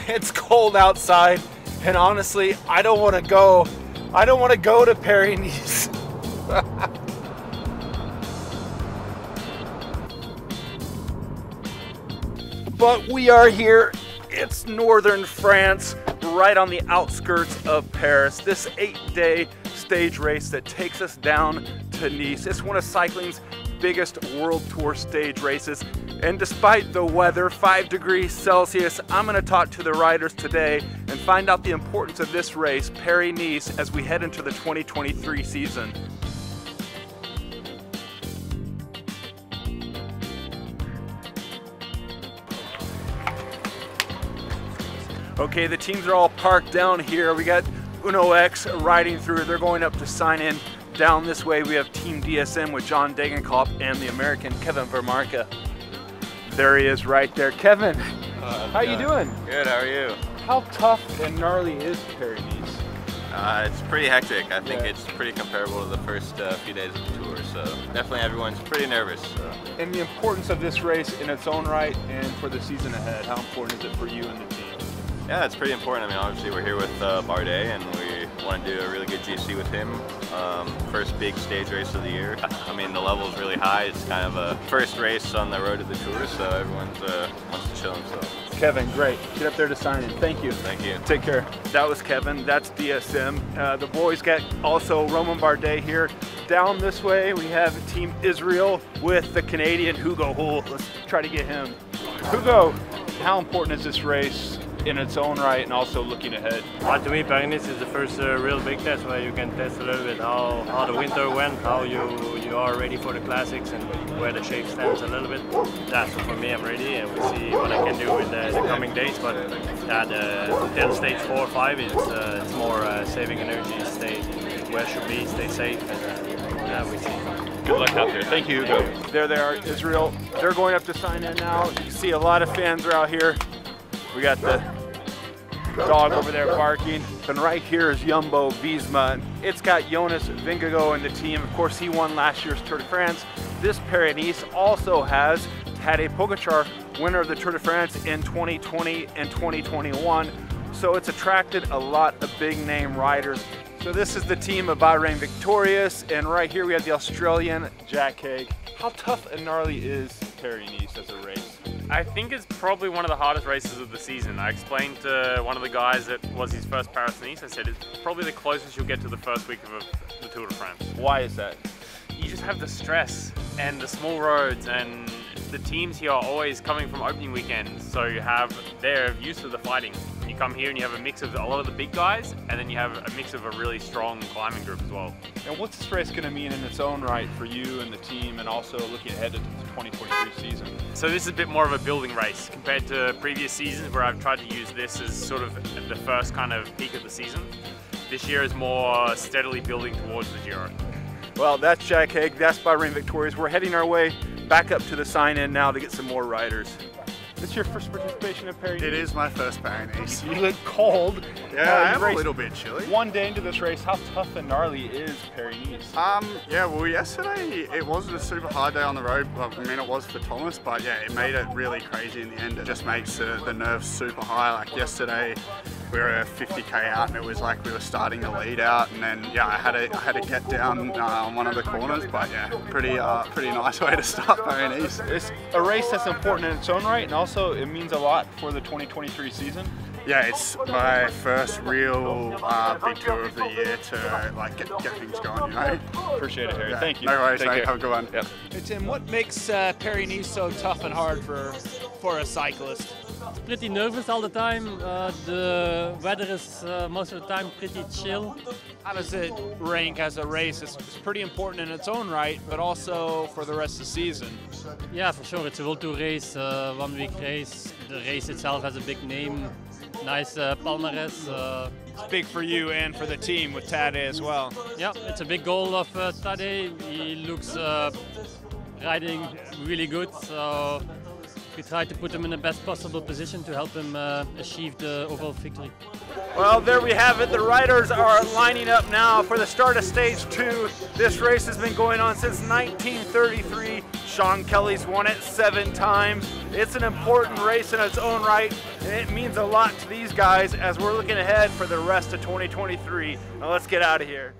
It's cold outside, and honestly, I don't want to go. I don't want to go to Paris-Nice. But we are here. It's northern France, right on the outskirts of Paris. This 8-day stage race that takes us down to Nice. It's one of cycling's biggest world tour stage races. And despite the weather, 5 degrees Celsius, I'm gonna talk to the riders today and find out the importance of this race, Paris-Nice, as we head into the 2023 season. Okay, the teams are all parked down here. We got Uno X riding through. They're going up to sign in. Down this way, we have Team DSM with John Degenkolb and the American Kevin Vermarke. There he is right there. Kevin, how you doing? Good, how are you? How tough and gnarly is Paris-Nice? It's pretty hectic. I think it's pretty comparable to the first few days of the tour, so definitely everyone's pretty nervous. So. And the importance of this race in its own right and for the season ahead, how important is it for you and the team? Yeah, it's pretty important. I mean, obviously we're here with Bardet, and we want to do a really good GC with him. First big stage race of the year. I mean, the level is really high. It's kind of a first race on the road to the tour, so everyone wants to show himself. Kevin, great. Get up there to sign in. Thank you. Thank you. Take care. That was Kevin. That's DSM. The boys got also Romain Bardet here. Down this way, we have Team Israel with the Canadian Hugo Hull. Let's try to get him. Hugo, how important is this race in its own right and also looking ahead? To me, Paris is the first real big test where you can test a little bit how the winter went, how you are ready for the classics, and where the shape stands a little bit. Yeah, so for me, I'm ready, and we'll see what I can do in the coming days. But yeah, until stage 4 or 5, it's more saving energy, stay where it should be, stay safe, and yeah, we see. Good luck out there. Thank you, Hugo. There they are, Israel. They're going up to sign in now. You can see a lot of fans are out here. We got the dog over there barking. And right here is Jumbo Visma. It's got Jonas Vingegaard in the team. Of course, he won last year's Tour de France. This Paris-Nice also has Tadej Pogačar, winner of the Tour de France in 2020 and 2021. So it's attracted a lot of big name riders. So this is the team of Bahrain Victorious, and right here we have the Australian Jack Haig. How tough and gnarly is Paris-Nice as a race? I think it's probably one of the hardest races of the season. I explained to one of the guys that was his first Paris-Nice, I said it's probably the closest you'll get to the first week of the Tour de France. Why is that? You just have the stress and the small roads, and the teams here are always coming from opening weekends, so they're used to the fighting. You come here and you have a mix of a lot of the big guys, and then you have a mix of a really strong climbing group as well. And what's this race going to mean in its own right for you and the team, and also looking ahead to the 2023 season? So this is a bit more of a building race compared to previous seasons where I've tried to use this as sort of the first kind of peak of the season. This year is more steadily building towards the Giro. Well, that's Jack Haig, that's Bahrain Victorious. We're heading our way back up to the sign-in now to get some more riders. This your first participation in Paris-Nice? It is my first Paris-Nice. You look cold. Yeah, I am a little bit chilly. One day into this race, how tough and gnarly is Paris-Nice? Yeah, well, yesterday it wasn't a super hard day on the road. Well, I mean, it was for Thomas, but yeah, it made it really crazy in the end. It just makes the nerves super high. Like yesterday, we were 50k out, and it was like we were starting the lead out, and then yeah, I had to get down on one of the corners. But yeah, pretty nice way to start Paris-Nice. It's a race that's important in its own right, and also it means a lot for the 2023 season. Yeah, it's my first real big tour of the year to like get things going, you know. Appreciate it, Harry. Yeah. Thank you. No worries, Take mate. care. Have a good one. Yep. Hey Tim, what makes Paris-Nice so tough and hard for a cyclist? Pretty nervous all the time. The weather is most of the time pretty chill. How does it rank as a race? It's pretty important in its own right, but also for the rest of the season. Yeah, for sure. It's a World Tour race, 1 week race. The race itself has a big name, nice palmarès. It's big for you and for the team with Tadej as well. Yeah, it's a big goal of Tadej. He looks riding really good, so we try to put him in the best possible position to help him achieve the overall victory. Well, there we have it. The riders are lining up now for the start of stage 2. This race has been going on since 1933. Sean Kelly's won it 7 times. It's an important race in its own right, and it means a lot to these guys as we're looking ahead for the rest of 2023. Now let's get out of here.